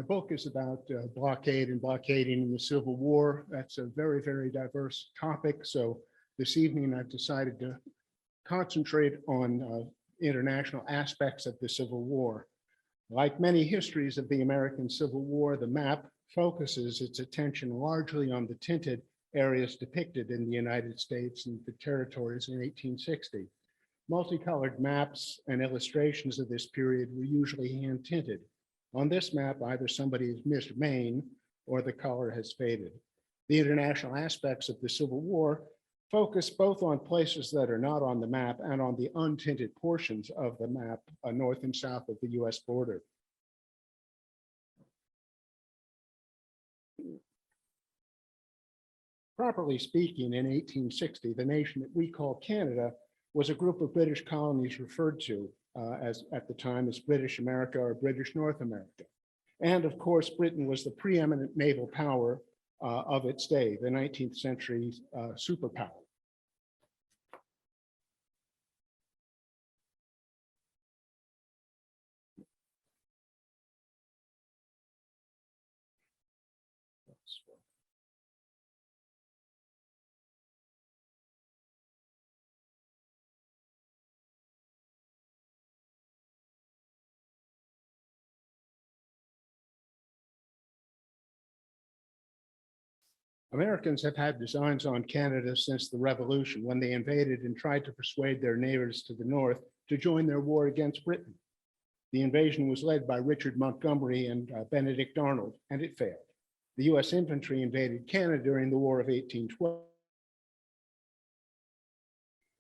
book is about blockade and blockading in the Civil War. That's a very, very diverse topic. So this evening, I've decided to concentrate on international aspects of the Civil War. Like many histories of the American Civil War, the map focuses its attention largely on the tinted areas depicted in the United States and the territories in 1860. Multicolored maps and illustrations of this period were usually hand tinted. On this map, either somebody has missed Maine or the color has faded. The international aspects of the Civil War focus both on places that are not on the map and on the untinted portions of the map north and south of the US border. Properly speaking, in 1860, the nation that we call Canada was a group of British colonies referred to as at the time as British America or British North America. And of course, Britain was the preeminent naval power of its day, the 19th century superpower. Americans have had designs on Canada since the Revolution, when they invaded and tried to persuade their neighbors to the north to join their war against Britain. The invasion was led by Richard Montgomery and Benedict Arnold, and it failed. The US infantry invaded Canada during the War of 1812.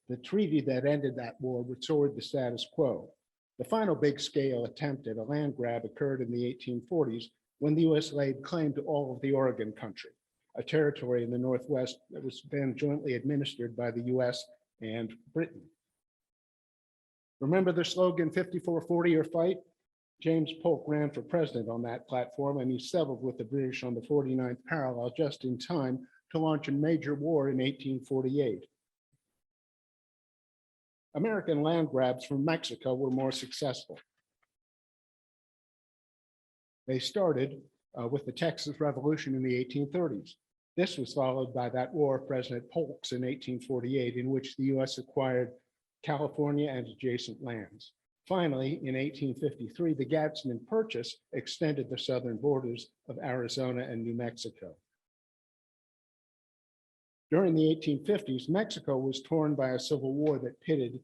The treaty that ended that war restored the status quo. The final big-scale attempt at a land grab occurred in the 1840s when the US laid claim to all of the Oregon country, a territory in the Northwest that was then jointly administered by the US and Britain. Remember the slogan 54-40 or fight? James Polk ran for president on that platform, and he settled with the British on the 49th parallel just in time to launch a major war in 1848. American land grabs from Mexico were more successful. They started with the Texas Revolution in the 1830s. This was followed by that War of President Polk's in 1848, in which the US acquired California and adjacent lands. Finally, in 1853, the Gadsden Purchase extended the southern borders of Arizona and New Mexico. During the 1850s, Mexico was torn by a civil war that pitted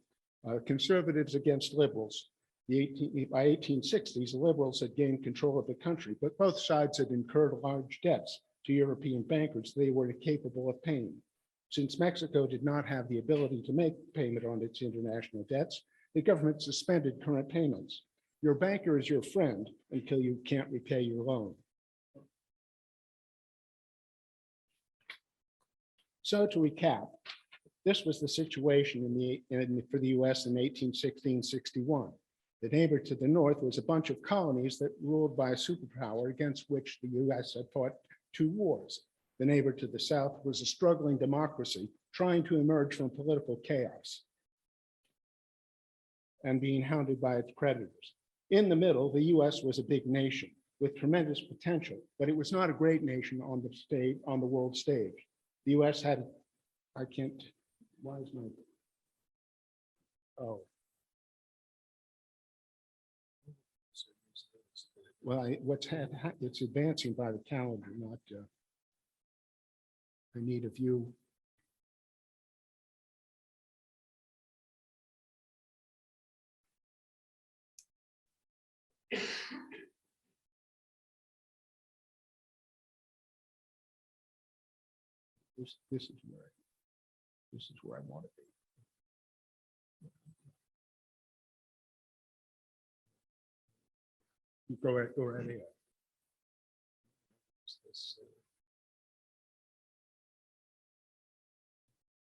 conservatives against liberals. By 1860s, the liberals had gained control of the country, but both sides had incurred large debts to European bankers they were incapable of paying. Since Mexico did not have the ability to make payment on its international debts, the government suspended current payments. Your banker is your friend until you can't repay your loan. So to recap, this was the situation for the US in 1860-61. The neighbor to the north was a bunch of colonies that ruled by a superpower against which the US had fought 2 wars. The neighbor to the south was a struggling democracy trying to emerge from political chaos and being hounded by its creditors. In the middle, the US was a big nation with tremendous potential, but it was not a great nation on the world stage. The US had, why is my, oh. Well, it's advancing by the calendar, not, I need a view. This is where I want to be. Go right ahead.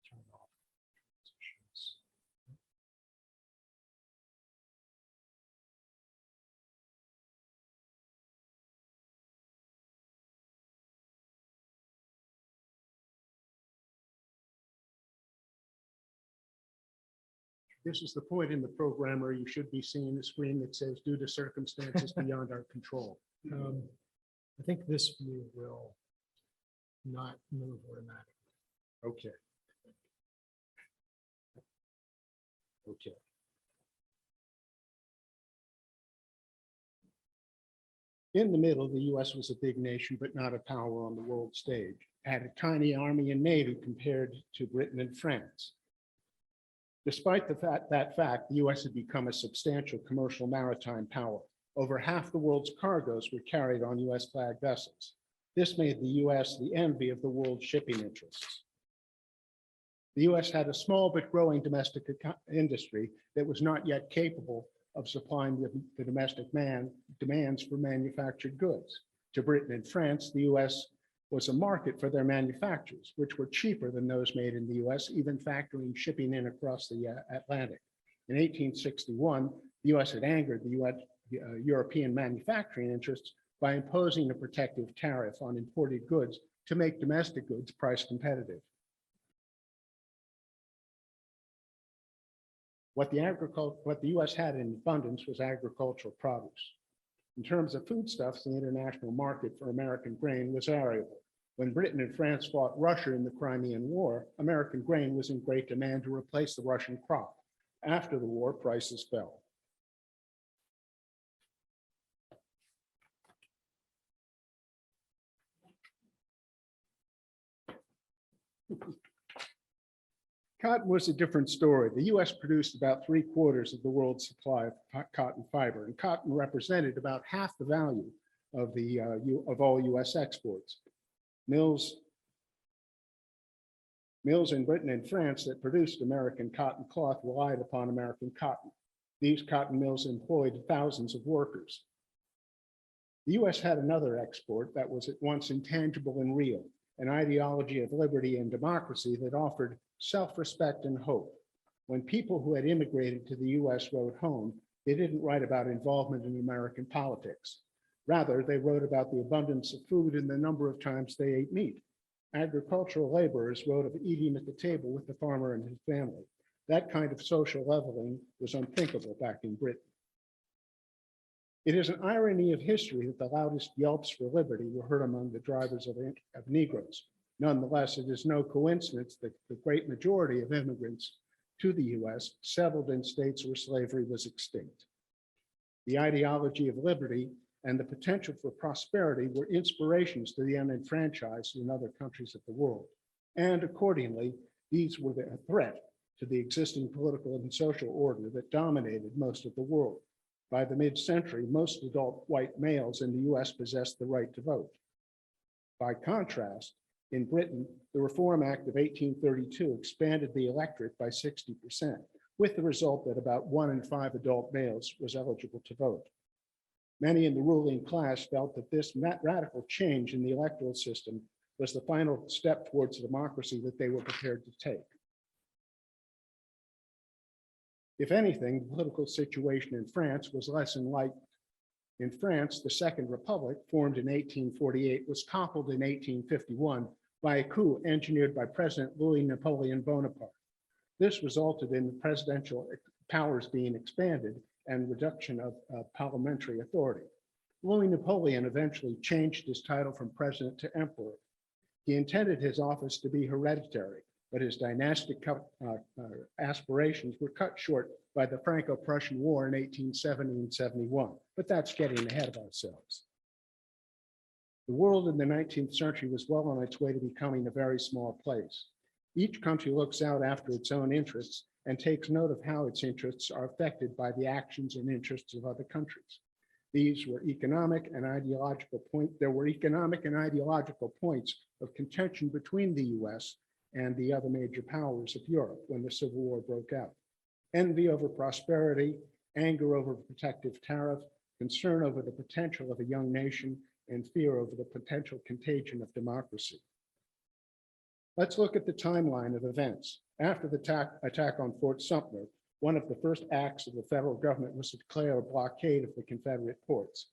Turn off transitions. This is the point in the program where you should be seeing the screen that says, due to circumstances beyond our control. I think this view will not move automatically. Okay. Okay. In the middle, the US was a big nation, but not a power on the world stage. It had a tiny army and navy compared to Britain and France. Despite that fact, the US had become a substantial commercial maritime power. Over half the world's cargoes were carried on US flag vessels. This made the US the envy of the world's shipping interests. The US had a small but growing domestic industry that was not yet capable of supplying the domestic demands for manufactured goods. To Britain and France, the US was a market for their manufactures, which were cheaper than those made in the US, even factoring shipping in across the Atlantic. In 1861, the US had angered the European manufacturing interests by imposing a protective tariff on imported goods to make domestic goods price competitive. What the US had in abundance was agricultural produce. In terms of foodstuffs, the international market for American grain was variable. When Britain and France fought Russia in the Crimean War, American grain was in great demand to replace the Russian crop. After the war, prices fell. Cotton was a different story. The US produced about 3/4 of the world's supply of cotton fiber, and cotton represented about half the value of all US exports. Mills in Britain and France that produced American cotton cloth relied upon American cotton. These cotton mills employed thousands of workers. The US had another export that was at once intangible and real, an ideology of liberty and democracy that offered self-respect and hope. When people who had immigrated to the US wrote home, they didn't write about involvement in American politics. Rather, they wrote about the abundance of food and the number of times they ate meat. Agricultural laborers wrote of eating at the table with the farmer and his family. That kind of social leveling was unthinkable back in Britain. It is an irony of history that the loudest yelps for liberty were heard among the drivers of Negroes. Nonetheless, it is no coincidence that the great majority of immigrants to the US settled in states where slavery was extinct. The ideology of liberty and the potential for prosperity were inspirations to the unenfranchised in other countries of the world. And accordingly, these were a threat to the existing political and social order that dominated most of the world. By the mid-century, most adult white males in the US possessed the right to vote. By contrast, in Britain, the Reform Act of 1832 expanded the electorate by 60%, with the result that about 1 in 5 adult males was eligible to vote. Many in the ruling class felt that this radical change in the electoral system was the final step towards democracy that they were prepared to take. If anything, the political situation in France was less enlightened. In France, the Second Republic, formed in 1848, was toppled in 1851 by a coup engineered by President Louis Napoleon Bonaparte. This resulted in the presidential powers being expanded and reduction of parliamentary authority. Louis Napoleon eventually changed his title from president to emperor. He intended his office to be hereditary, but his dynastic aspirations were cut short by the Franco-Prussian War in 1870 and 71. But that's getting ahead of ourselves. The world in the 19th century was well on its way to becoming a very small place. Each country looks out after its own interests and takes note of how its interests are affected by the actions and interests of other countries. These were economic and ideological points. There were economic and ideological points of contention between the US and the other major powers of Europe when the Civil War broke out. Envy over prosperity, anger over protective tariff, concern over the potential of a young nation, and fear over the potential contagion of democracy. Let's look at the timeline of events. After the attack on Fort Sumter, one of the first acts of the federal government was to declare a blockade of the Confederate ports.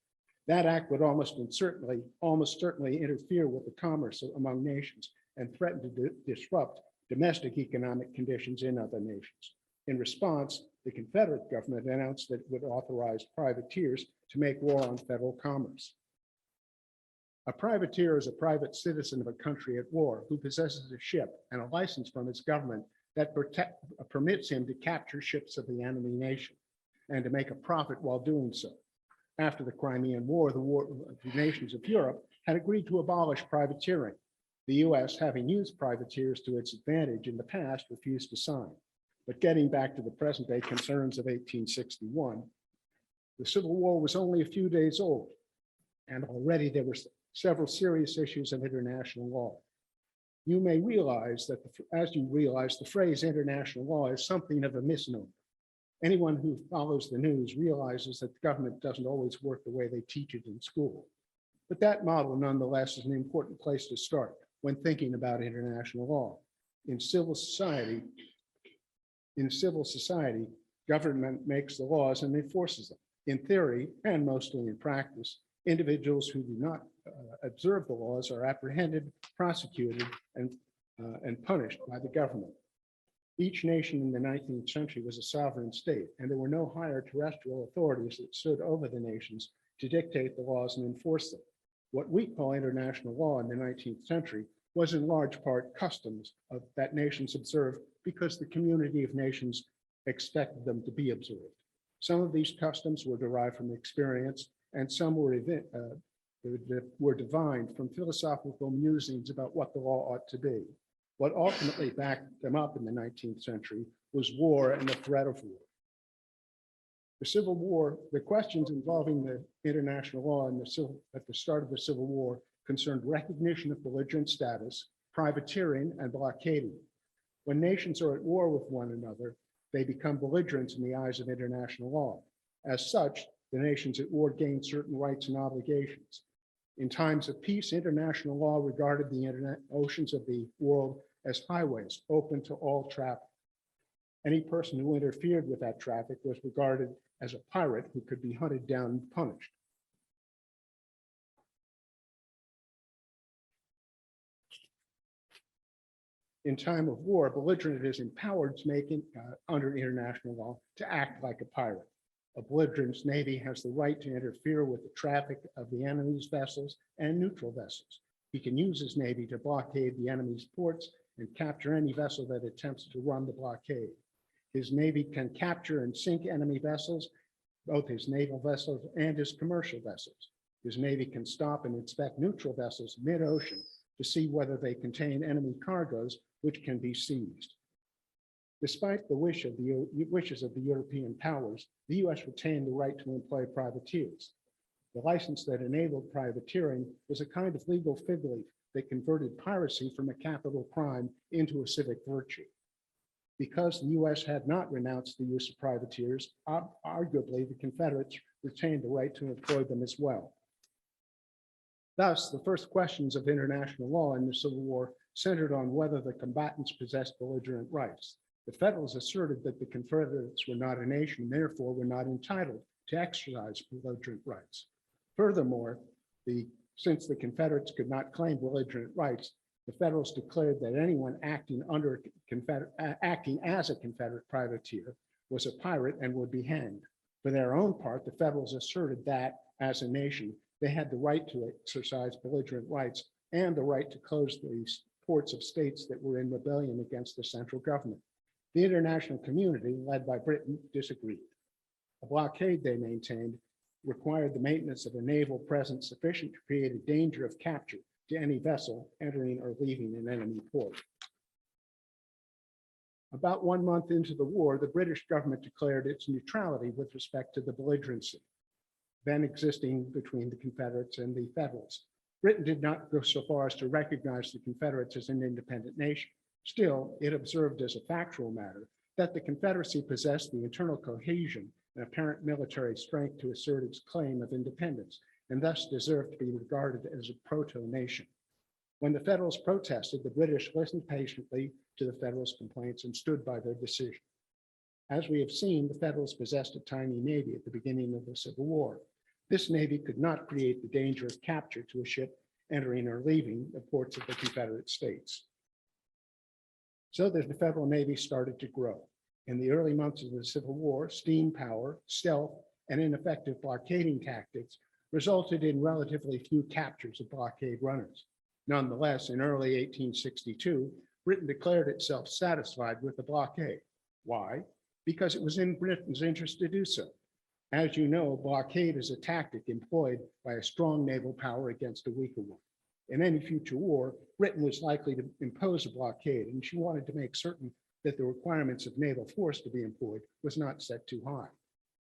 That act would almost certainly interfere with the commerce among nations and threaten to disrupt domestic economic conditions in other nations. In response, the Confederate government announced that it would authorize privateers to make war on federal commerce. A privateer is a private citizen of a country at war who possesses a ship and a license from its government that permits him to capture ships of the enemy nation and to make a profit while doing so. After the Crimean War, the nations of Europe had agreed to abolish privateering. The US, having used privateers to its advantage in the past, refused to sign. But getting back to the present day concerns of 1861, the Civil War was only a few days old, and already there were several serious issues of international law. You may realize that, as you realize, the phrase international law is something of a misnomer. Anyone who follows the news realizes that the government doesn't always work the way they teach it in school. But that model, nonetheless, is an important place to start when thinking about international law. In civil society, government makes the laws and enforces them. In theory, and mostly in practice, individuals who do not observe the laws are apprehended, prosecuted, and punished by the government. Each nation in the 19th century was a sovereign state, and there were no higher terrestrial authorities that stood over the nations to dictate the laws and enforce them. What we call international law in the 19th century was in large part customs that nations observed because the community of nations expected them to be observed. Some of these customs were derived from experience, and some were divined from philosophical musings about what the law ought to be. What ultimately backed them up in the 19th century was war and the threat of war. The Civil War, the questions involving the international law at the start of the Civil War concerned recognition of belligerent status, privateering, and blockading. When nations are at war with one another, they become belligerents in the eyes of international law. As such, the nations at war gain certain rights and obligations. In times of peace, international law regarded the oceans of the world as highways open to all traffic. Any person who interfered with that traffic was regarded as a pirate who could be hunted down and punished. In time of war, a belligerent is empowered to make, under international law, to act like a pirate. A belligerent's navy has the right to interfere with the traffic of the enemy's vessels and neutral vessels. He can use his navy to blockade the enemy's ports and capture any vessel that attempts to run the blockade. His navy can capture and sink enemy vessels, both his naval vessels and his commercial vessels. His navy can stop and inspect neutral vessels mid-ocean to see whether they contain enemy cargoes, which can be seized. Despite the wishes of the European powers, the US retained the right to employ privateers. The license that enabled privateering was a kind of legal fig leaf that converted piracy from a capital crime into a civic virtue. Because the US had not renounced the use of privateers, arguably the Confederates retained the right to employ them as well. Thus, the first questions of international law in the Civil War centered on whether the combatants possessed belligerent rights. The Federals asserted that the Confederates were not a nation and therefore were not entitled to exercise belligerent rights. Furthermore, since the Confederates could not claim belligerent rights, the Federals declared that anyone acting as a Confederate privateer was a pirate and would be hanged. For their own part, the Federals asserted that, as a nation, they had the right to exercise belligerent rights and the right to close the ports of states that were in rebellion against the central government. The international community, led by Britain, disagreed. A blockade, they maintained, required the maintenance of a naval presence sufficient to create a danger of capture to any vessel entering or leaving an enemy port. About 1 month into the war, the British government declared its neutrality with respect to the belligerency then existing between the Confederates and the Federals. Britain did not go so far as to recognize the Confederates as an independent nation. Still, it observed as a factual matter that the Confederacy possessed the internal cohesion and apparent military strength to assert its claim of independence, and thus deserved to be regarded as a proto-nation. When the Federals protested, the British listened patiently to the Federals' complaints and stood by their decision. As we have seen, the Federals possessed a tiny navy at the beginning of the Civil War. This navy could not create the danger of capture to a ship entering or leaving the ports of the Confederate States. So the Federal Navy started to grow. In the early months of the Civil War, steam power, stealth, and ineffective blockading tactics resulted in relatively few captures of blockade runners. Nonetheless, in early 1862, Britain declared itself satisfied with the blockade. Why? Because it was in Britain's interest to do so. As you know, blockade is a tactic employed by a strong naval power against a weaker one. In any future war, Britain was likely to impose a blockade, and she wanted to make certain that the requirements of naval force to be employed was not set too high.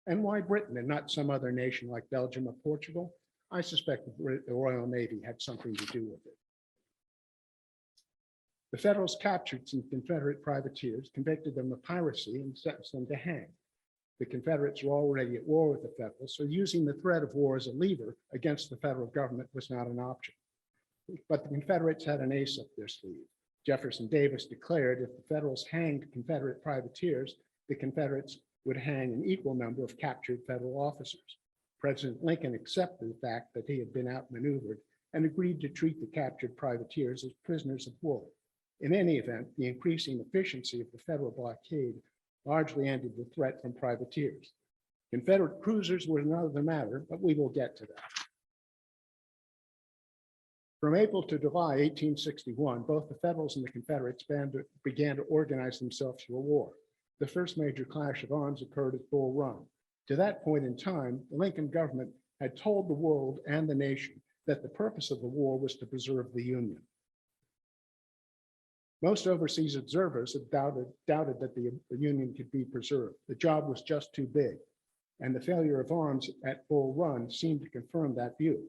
And why Britain and not some other nation like Belgium or Portugal? I suspect the Royal Navy had something to do with it. The Federals captured some Confederate privateers, convicted them of piracy, and sentenced them to hang. The Confederates were already at war with the Federals, so using the threat of war as a lever against the federal government was not an option. But the Confederates had an ace up their sleeve. Jefferson Davis declared if the Federals hanged Confederate privateers, the Confederates would hang an equal number of captured federal officers. President Lincoln accepted the fact that he had been outmaneuvered and agreed to treat the captured privateers as prisoners of war. In any event, the increasing efficiency of the federal blockade largely ended the threat from privateers. Confederate cruisers were another matter, but we will get to that. From April to July 1861, both the Federals and the Confederates began to organize themselves for war. The first major clash of arms occurred at Bull Run. To that point in time, the Lincoln government had told the world and the nation that the purpose of the war was to preserve the Union. Most overseas observers had doubted that the Union could be preserved. The job was just too big, and the failure of arms at Bull Run seemed to confirm that view.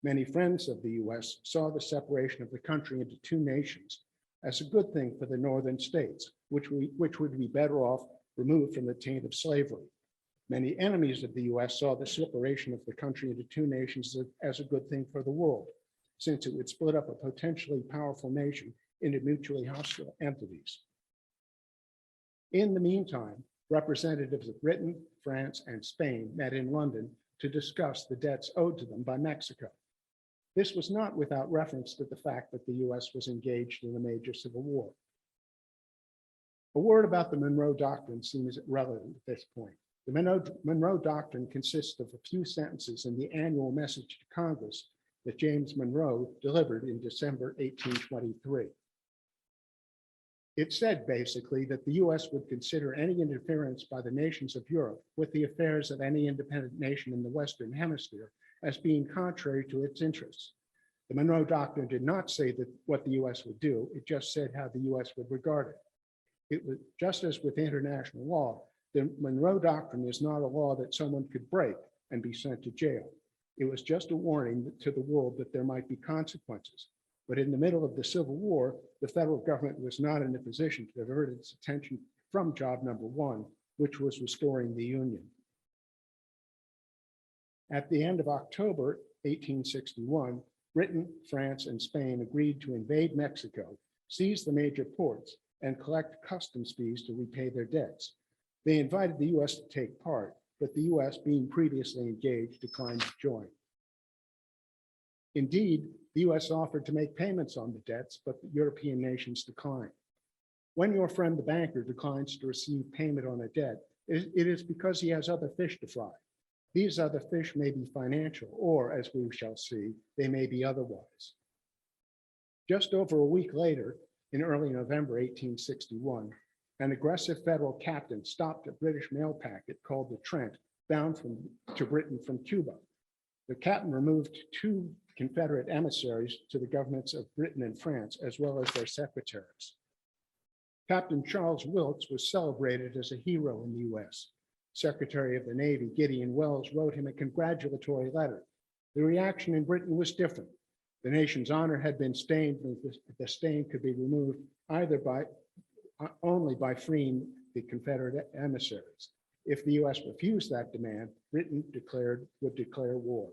Many friends of the US saw the separation of the country into two nations as a good thing for the northern states, which would be better off removed from the taint of slavery. Many enemies of the US saw the separation of the country into two nations as a good thing for the world, since it would split up a potentially powerful nation into mutually hostile entities. In the meantime, representatives of Britain, France, and Spain met in London to discuss the debts owed to them by Mexico. This was not without reference to the fact that the US was engaged in a major civil war. A word about the Monroe Doctrine seems relevant at this point. The Monroe Doctrine consists of a few sentences in the annual message to Congress that James Monroe delivered in December 1823. It said basically that the US would consider any interference by the nations of Europe with the affairs of any independent nation in the Western Hemisphere as being contrary to its interests. The Monroe Doctrine did not say that what the US would do, it just said how the US would regard it. It was just as with international law, the Monroe Doctrine is not a law that someone could break and be sent to jail. It was just a warning to the world that there might be consequences. But in the middle of the Civil War, the federal government was not in a position to divert its attention from job number one, which was restoring the Union. At the end of October 1861, Britain, France, and Spain agreed to invade Mexico, seize the major ports, and collect customs fees to repay their debts. They invited the US to take part, but the US, being previously engaged, declined to join. Indeed, the US offered to make payments on the debts, but the European nations declined. When your friend the banker declines to receive payment on a debt, it is because he has other fish to fry. These other fish may be financial, or as we shall see, they may be otherwise. Just over a week later, in early November 1861, an aggressive federal captain stopped a British mail packet called the Trent, bound to Britain from Cuba. The captain removed two Confederate emissaries to the governments of Britain and France, as well as their secretaries. Captain Charles Wilkes was celebrated as a hero in the US. Secretary of the Navy Gideon Welles wrote him a congratulatory letter. The reaction in Britain was different. The nation's honor had been stained, and the stain could be removed only by freeing the Confederate emissaries. If the US refused that demand, Britain would declare war.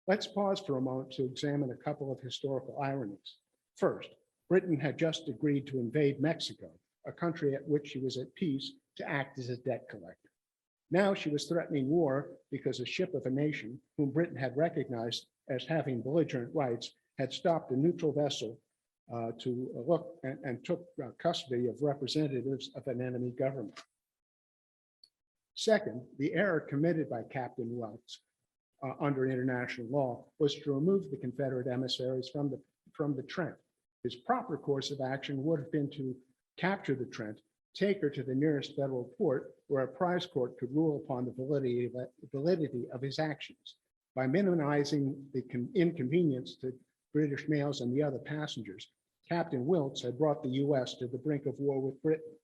Let's pause for a moment to examine a couple of historical ironies. First, Britain had just agreed to invade Mexico, a country at which she was at peace, to act as a debt collector. Now she was threatening war because a ship of a nation whom Britain had recognized as having belligerent rights had stopped a neutral vessel to look and took custody of representatives of an enemy government. Second, the error committed by Captain Wilkes under international law was to remove the Confederate emissaries from the Trent. His proper course of action would have been to capture the Trent, take her to the nearest federal port where a prize court could rule upon the validity of his actions. By minimizing the inconvenience to British mails and the other passengers, Captain Wilkes had brought the U.S. to the brink of war with Britain.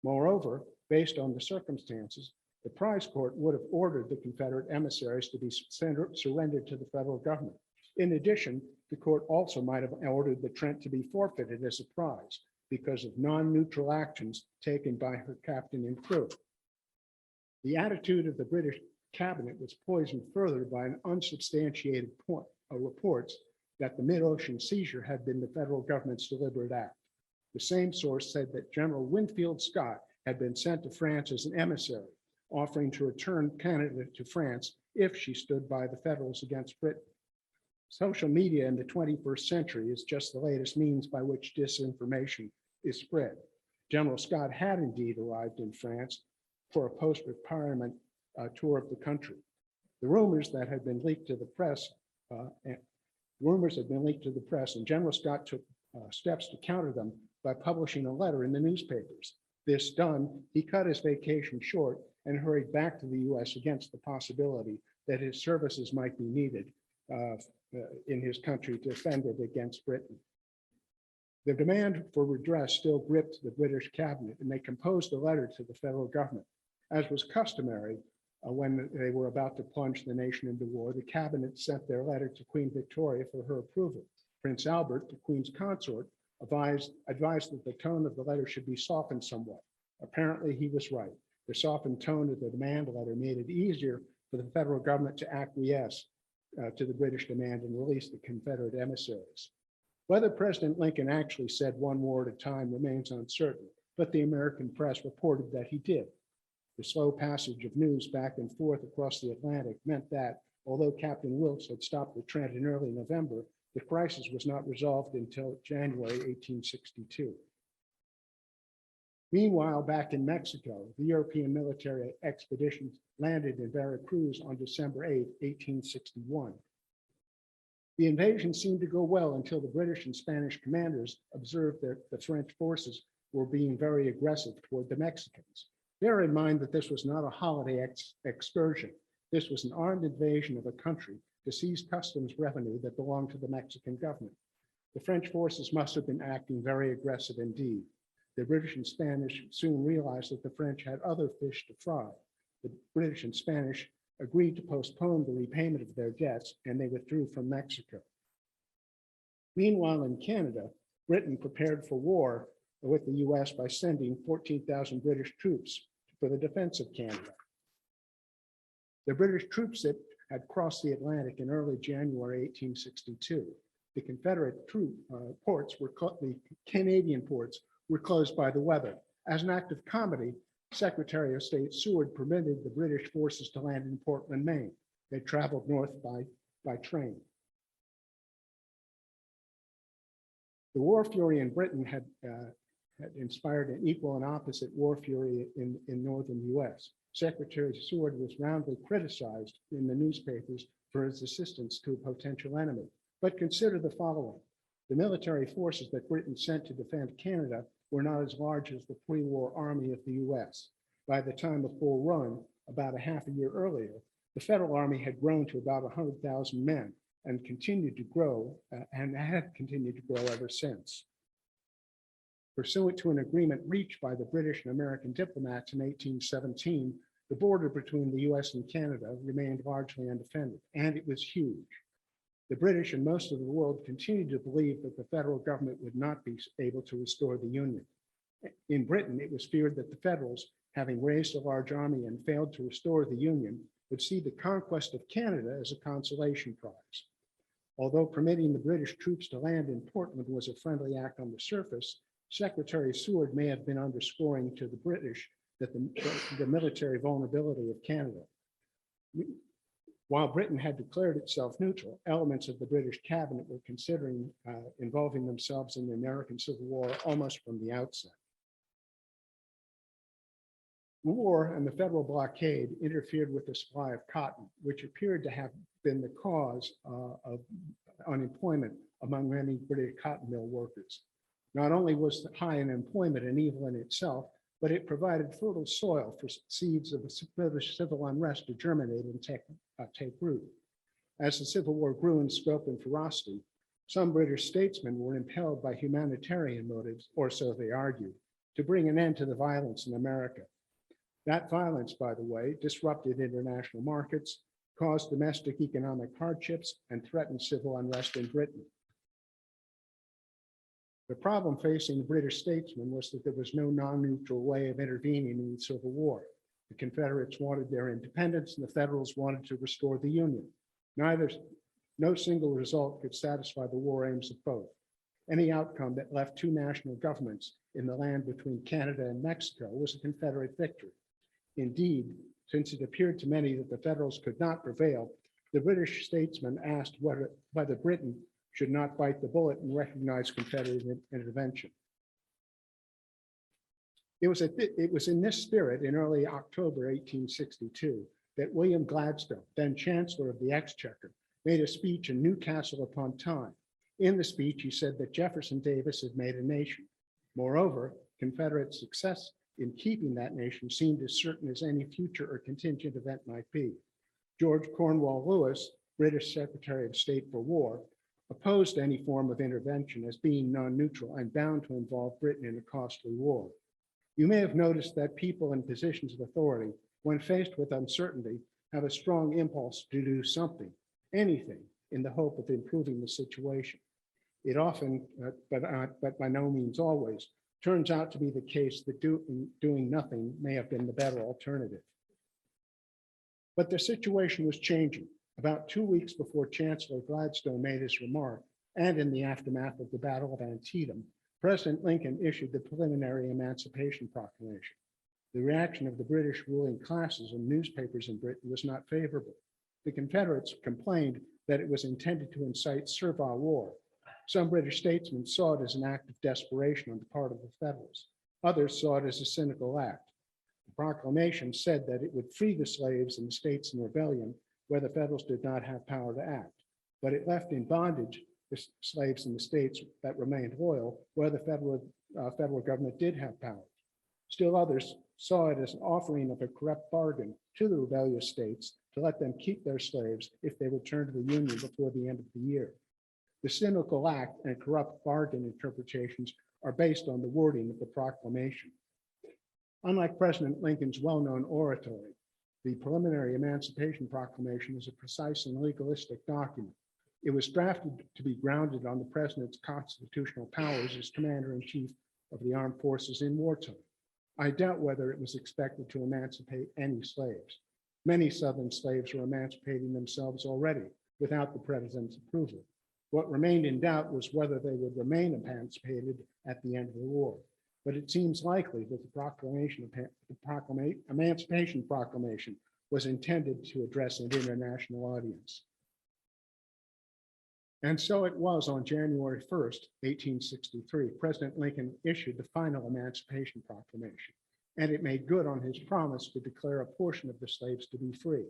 Moreover, based on the circumstances, the prize court would have ordered the Confederate emissaries to be surrendered to the federal government. In addition, the court also might have ordered the Trent to be forfeited as a prize because of non-neutral actions taken by her captain and crew. The attitude of the British cabinet was poisoned further by an unsubstantiated reports that the mid-ocean seizure had been the federal government's deliberate act. The same source said that General Winfield Scott had been sent to France as an emissary, offering to return Canada to France if she stood by the Federals against Britain. Social media in the 21st century is just the latest means by which disinformation is spread. General Scott had indeed arrived in France for a post-retirement tour of the country. The rumors had been leaked to the press, and General Scott took steps to counter them by publishing a letter in the newspapers. This done, he cut his vacation short and hurried back to the U.S. against the possibility that his services might be needed in his country to defend it against Britain. The demand for redress still gripped the British cabinet, and they composed a letter to the federal government. As was customary, when they were about to plunge the nation into war, the cabinet sent their letter to Queen Victoria for her approval. Prince Albert, the Queen's consort, advised that the tone of the letter should be softened somewhat. Apparently, he was right. The softened tone of the demand letter made it easier for the federal government to acquiesce to the British demand and release the Confederate emissaries. Whether President Lincoln actually said one war at a time remains uncertain, but the American press reported that he did. The slow passage of news back and forth across the Atlantic meant that, although Captain Wilkes had stopped the Trent in early November, the crisis was not resolved until January 1862. Meanwhile, back in Mexico, the European military expeditions landed in Veracruz on December 8, 1861. The invasion seemed to go well until the British and Spanish commanders observed that the French forces were being very aggressive toward the Mexicans. Bear in mind that this was not a holiday excursion. This was an armed invasion of a country to seize customs revenue that belonged to the Mexican government. The French forces must have been acting very aggressive indeed. The British and Spanish soon realized that the French had other fish to fry. The British and Spanish agreed to postpone the repayment of their debts, and they withdrew from Mexico. Meanwhile, in Canada, Britain prepared for war with the US by sending 14,000 British troops for the defense of Canada. The British troops that had crossed the Atlantic in early January 1862. The Confederate the Canadian ports were closed by the weather. As an act of comedy, Secretary of State Seward permitted the British forces to land in Portland, Maine. They traveled north by train. The war fury in Britain had inspired an equal and opposite war fury in northern US. Secretary Seward was roundly criticized in the newspapers for his assistance to a potential enemy. But consider the following. The military forces that Britain sent to defend Canada were not as large as the pre-war army of the US. By the time of Bull Run, about a half a year earlier, the federal army had grown to about 100,000 men and continued to grow and had continued to grow ever since. Pursuant to an agreement reached by the British and American diplomats in 1817, the border between the US and Canada remained largely undefended, and it was huge. The British and most of the world continued to believe that the federal government would not be able to restore the Union. In Britain, it was feared that the Federals, having raised a large army and failed to restore the Union, would see the conquest of Canada as a consolation prize. Although permitting the British troops to land in Portland was a friendly act on the surface, Secretary Seward may have been underscoring to the British that the military vulnerability of Canada. While Britain had declared itself neutral, elements of the British cabinet were considering involving themselves in the American Civil War almost from the outset. war and the federal blockade interfered with the supply of cotton, which appeared to have been the cause of unemployment among many British cotton mill workers. Not only was high unemployment an evil in itself, but it provided fertile soil for seeds of British civil unrest to germinate and take root. As the Civil War grew in scope and ferocity, some British statesmen were impelled by humanitarian motives, or so they argued, to bring an end to the violence in America. That violence, by the way, disrupted international markets, caused domestic economic hardships, and threatened civil unrest in Britain. The problem facing the British statesmen was that there was no non-neutral way of intervening in the Civil War. The Confederates wanted their independence and the Federals wanted to restore the Union. No single result could satisfy the war aims of both. Any outcome that left two national governments in the land between Canada and Mexico was a Confederate victory. Indeed, since it appeared to many that the Federals could not prevail, the British statesmen asked whether Britain should not bite the bullet and recognize Confederate intervention. It was in this spirit in early October 1862 that William Gladstone, then Chancellor of the Exchequer, made a speech in Newcastle upon Tyne. In the speech, he said that Jefferson Davis had made a nation. Moreover, Confederate success in keeping that nation seemed as certain as any future or contingent event might be. George Cornwall Lewis, British Secretary of State for War, opposed any form of intervention as being non-neutral and bound to involve Britain in a costly war. You may have noticed that people in positions of authority, when faced with uncertainty, have a strong impulse to do something, anything, in the hope of improving the situation. It often, but by no means always, turns out to be the case that doing nothing may have been the better alternative. But the situation was changing. About 2 weeks before Chancellor Gladstone made his remark, and in the aftermath of the Battle of Antietam, President Lincoln issued the preliminary Emancipation Proclamation. The reaction of the British ruling classes and newspapers in Britain was not favorable. The Confederates complained that it was intended to incite servile war. Some British statesmen saw it as an act of desperation on the part of the Federals. Others saw it as a cynical act. The proclamation said that it would free the slaves in the states in rebellion where the Federals did not have power to act, but it left in bondage the slaves in the states that remained loyal where the federal government did have power. Still others saw it as an offering of a corrupt bargain to the rebellious states to let them keep their slaves if they returned to the Union before the end of the year. The cynical act and corrupt bargain interpretations are based on the wording of the proclamation. Unlike President Lincoln's well-known oratory, the preliminary Emancipation Proclamation is a precise and legalistic document. It was drafted to be grounded on the president's constitutional powers as commander-in-chief of the armed forces in wartime. I doubt whether it was expected to emancipate any slaves. Many Southern slaves were emancipating themselves already without the president's approval. What remained in doubt was whether they would remain emancipated at the end of the war. But it seems likely that the Emancipation Proclamation was intended to address an international audience. And so it was on January 1st, 1863, President Lincoln issued the final Emancipation Proclamation, and it made good on his promise to declare a portion of the slaves to be free.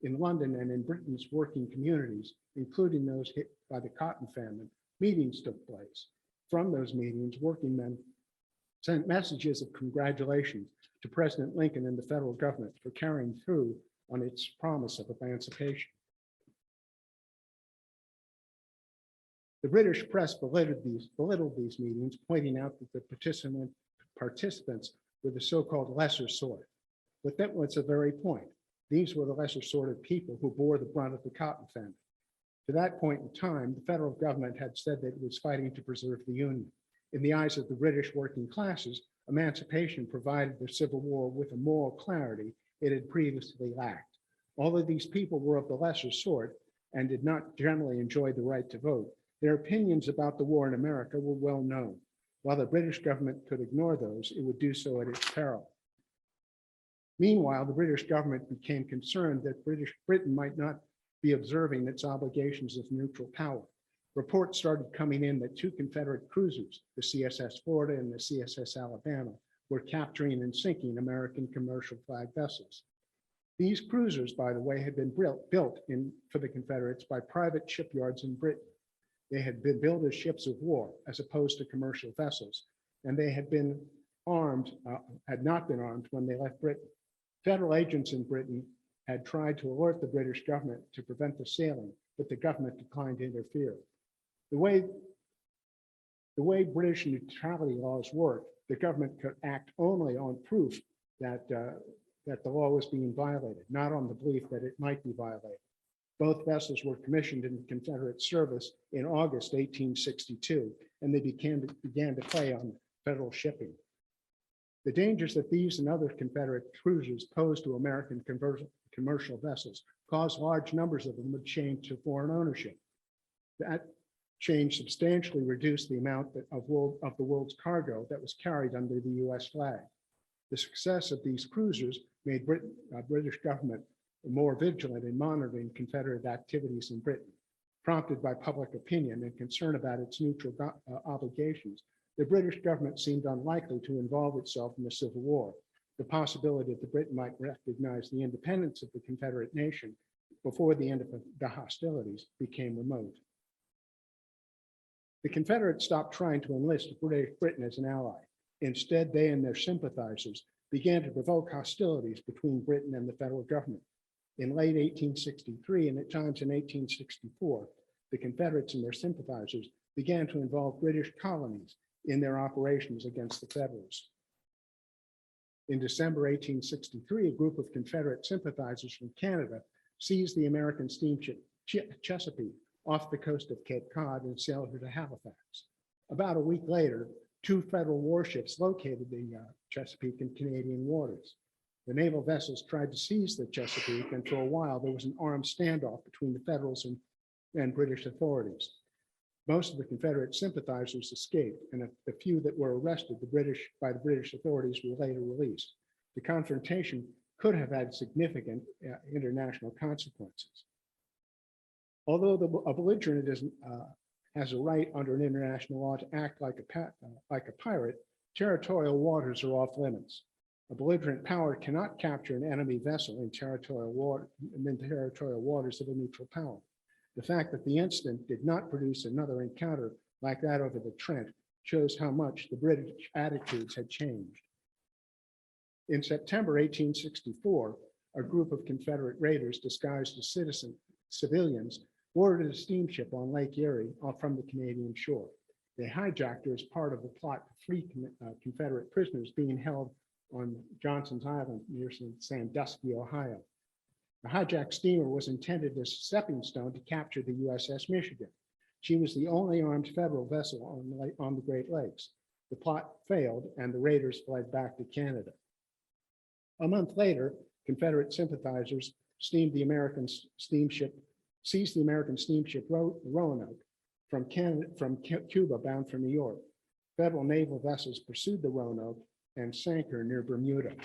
In London and in Britain's working communities, including those hit by the cotton famine, meetings took place. From those meetings, working men sent messages of congratulations to President Lincoln and the federal government for carrying through on its promise of emancipation. The British press belittled these meetings, pointing out that the participants were the so-called lesser sort. But that was the very point. These were the lesser sorted people who bore the brunt of the cotton famine. To that point in time, the federal government had said that it was fighting to preserve the Union. In the eyes of the British working classes, emancipation provided the Civil War with a moral clarity it had previously lacked. Although these people were of the lesser sort and did not generally enjoy the right to vote, their opinions about the war in America were well known. While the British government could ignore those, it would do so at its peril. Meanwhile, the British government became concerned that Britain might not be observing its obligations as neutral power. Reports started coming in that two Confederate cruisers, the CSS Florida and the CSS Alabama, were capturing and sinking American commercial flag vessels. These cruisers, by the way, had been built for the Confederates by private shipyards in Britain. They had been built as ships of war as opposed to commercial vessels, and they had been had not been armed when they left Britain. Federal agents in Britain had tried to alert the British government to prevent the sailing, but the government declined to interfere. The way British neutrality laws work, the government could act only on proof that the law was being violated, not on the belief that it might be violated. Both vessels were commissioned in Confederate service in August 1862, and they began to play on federal shipping. The dangers that these and other Confederate cruisers posed to American commercial vessels caused large numbers of them to change to foreign ownership. That change substantially reduced the amount of the world's cargo that was carried under the US flag. The success of these cruisers made British government more vigilant in monitoring Confederate activities in Britain. Prompted by public opinion and concern about its neutral obligations, the British government seemed unlikely to involve itself in the Civil War. The possibility that Britain might recognize the independence of the Confederate nation before the end of the hostilities became remote. The Confederates stopped trying to enlist Britain as an ally. Instead, they and their sympathizers began to provoke hostilities between Britain and the federal government. In late 1863 and at times in 1864, the Confederates and their sympathizers began to involve British colonies in their operations against the Federals. In December 1863, a group of Confederate sympathizers from Canada seized the American steamship Chesapeake off the coast of Cape Cod and sailed her to Halifax. About a week later, two federal warships located the Chesapeake in Canadian waters. The naval vessels tried to seize the Chesapeake, and for a while there was an armed standoff between the Federals and British authorities. Most of the Confederate sympathizers escaped, and the few that were arrested by the British authorities were later released. The confrontation could have had significant international consequences. Although a belligerent has a right under an international law to act like a pirate, territorial waters are off limits. A belligerent power cannot capture an enemy vessel in territorial waters of a neutral power. The fact that the incident did not produce another encounter like that over the Trent shows how much the British attitudes had changed. In September 1864, a group of Confederate raiders disguised as civilians boarded a steamship on Lake Erie off from the Canadian shore. They hijacked her as part of the plot to free Confederate prisoners being held on Johnson's Island near Sandusky, Ohio. The hijacked steamer was intended as a stepping stone to capture the USS Michigan. She was the only armed federal vessel on the Great Lakes. The plot failed and the raiders fled back to Canada. A month later, Confederate sympathizers seized the American steamship Roanoke from Cuba bound for New York. Federal naval vessels pursued the Roanoke and sank her near Bermuda.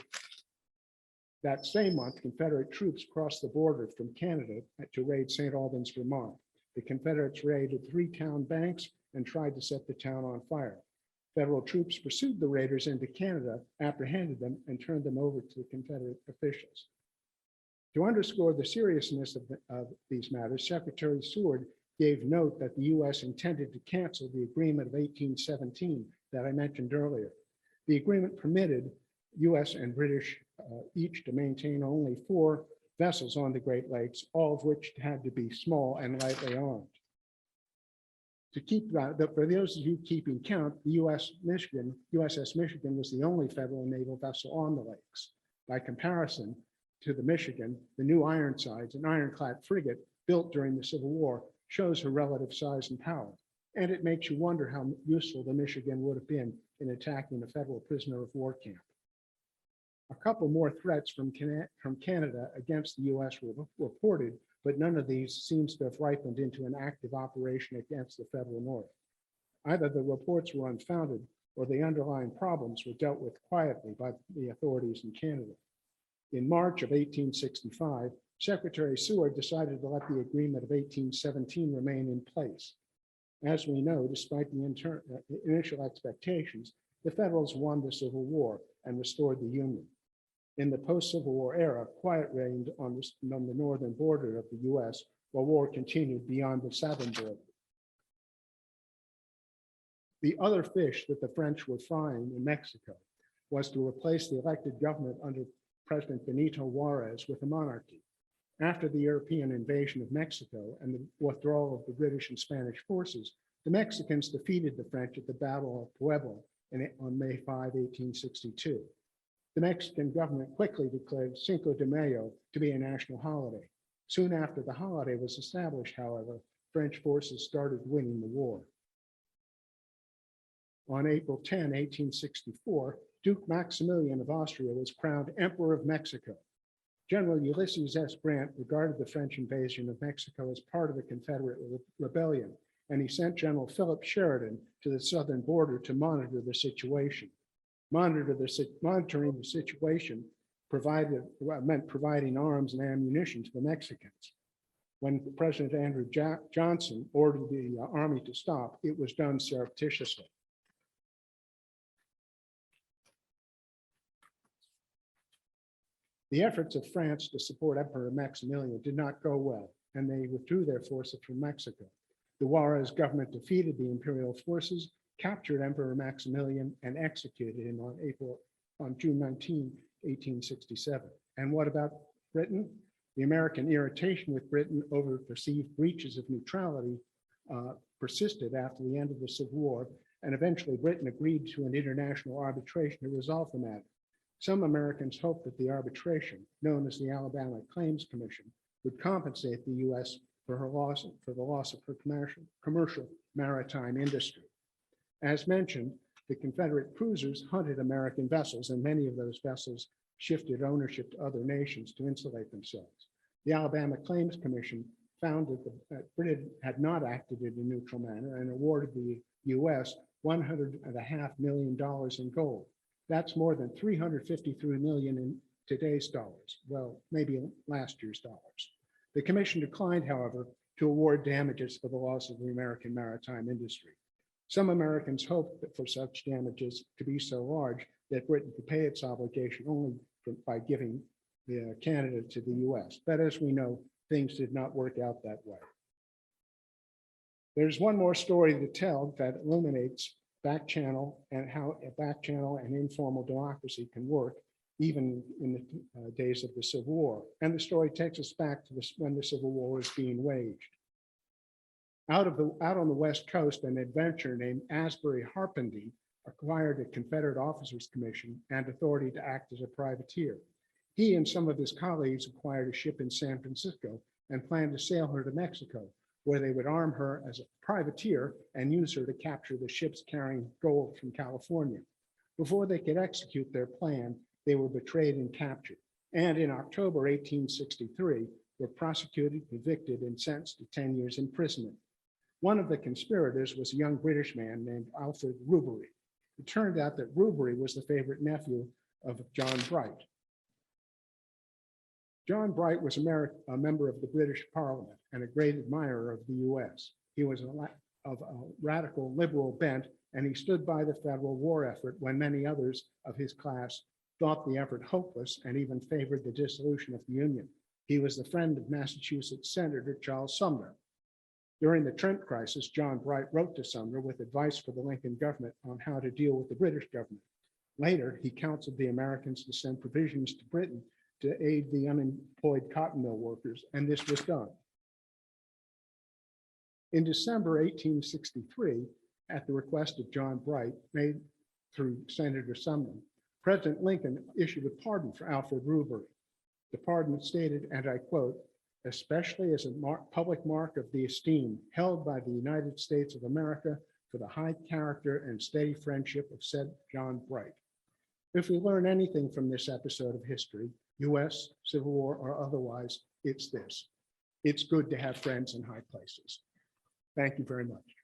That same month, Confederate troops crossed the border from Canada to raid St. Albans, Vermont. The Confederates raided 3 town banks and tried to set the town on fire. Federal troops pursued the raiders into Canada, apprehended them, and turned them over to Confederate officials. To underscore the seriousness of these matters, Secretary Seward gave note that the U.S. intended to cancel the agreement of 1817 that I mentioned earlier. The agreement permitted U.S. and British each to maintain only 4 vessels on the Great Lakes, all of which had to be small and lightly armed. To keep for those of you keeping count, the USS Michigan was the only federal naval vessel on the lakes. By comparison to the Michigan, the new Ironsides, an ironclad frigate built during the Civil War, shows her relative size and power. And it makes you wonder how useful the Michigan would have been in attacking a federal prisoner of war camp. A couple more threats from Canada against the US were reported, but none of these seems to have ripened into an active operation against the federal North. Either the reports were unfounded or the underlying problems were dealt with quietly by the authorities in Canada. In March of 1865, Secretary Seward decided to let the agreement of 1817 remain in place. As we know, despite the initial expectations, The Federals won the Civil War and restored the Union. In the post-Civil War era, quiet reigned on the northern border of the U.S., while war continued beyond the southern border. The other fish that the French were frying in Mexico was to replace the elected government under President Benito Juarez with a monarchy. After the European invasion of Mexico and the withdrawal of the British and Spanish forces, the Mexicans defeated the French at the Battle of Puebla on May 5, 1862. The Mexican government quickly declared Cinco de Mayo to be a national holiday. Soon after the holiday was established, however, French forces started winning the war. On April 10, 1864, Duke Maximilian of Austria was crowned Emperor of Mexico. General Ulysses S. Grant regarded the French invasion of Mexico as part of the Confederate rebellion, and he sent General Philip Sheridan to the southern border to monitor the situation. Monitoring the situation meant providing arms and ammunition to the Mexicans. When President Andrew Johnson ordered the army to stop, it was done surreptitiously. The efforts of France to support Emperor Maximilian did not go well, and they withdrew their forces from Mexico. The Juarez government defeated the imperial forces, captured Emperor Maximilian, and executed him on June 19, 1867. And what about Britain? The American irritation with Britain over perceived breaches of neutrality persisted after the end of the Civil War, and eventually Britain agreed to an international arbitration to resolve the matter. Some Americans hoped that the arbitration, known as the Alabama Claims Commission, would compensate the U.S. for the loss of her commercial maritime industry. As mentioned, the Confederate cruisers hunted American vessels, and many of those vessels shifted ownership to other nations to insulate themselves. The Alabama Claims Commission found that Britain had not acted in a neutral manner and awarded the U.S. $100.5 million in gold. That's more than $353 million in today's dollars. Well, maybe last year's dollars. The commission declined, however, to award damages for the loss of the American maritime industry. Some Americans hoped for such damages to be so large that Britain could pay its obligation only by giving Canada to the US. But as we know, things did not work out that way. There's one more story to tell that illuminates back channel and how a back channel and informal democracy can work even in the days of the Civil War. And the story takes us back to when the Civil War was being waged. Out on the West Coast, an adventurer named Asbury Harpendy acquired a Confederate officers' commission and authority to act as a privateer. He and some of his colleagues acquired a ship in San Francisco and planned to sail her to Mexico, where they would arm her as a privateer and use her to capture the ships carrying gold from California. Before they could execute their plan, they were betrayed and captured, and in October 1863, were prosecuted, convicted, and sentenced to 10 years imprisonment. One of the conspirators was a young British man named Alfred Rubery. It turned out that Rubery was the favorite nephew of John Bright. John Bright was a member of the British Parliament and a great admirer of the US. He was of a radical liberal bent, and he stood by the federal war effort when many others of his class thought the effort hopeless and even favored the dissolution of the Union. He was the friend of Massachusetts Senator Charles Sumner. During the Trent crisis, John Bright wrote to Sumner with advice for the Lincoln government on how to deal with the British government. Later, he counseled the Americans to send provisions to Britain to aid the unemployed cotton mill workers, and this was done. In December 1863, at the request of John Bright, made through Senator Sumner, President Lincoln issued a pardon for Alfred Rubery. The pardon stated, and I quote, "especially as a public mark of the esteem held by the United States of America for the high character and steady friendship of said John Bright." If we learn anything from this episode of history, US, Civil War, or otherwise, it's this: it's good to have friends in high places. Thank you very much.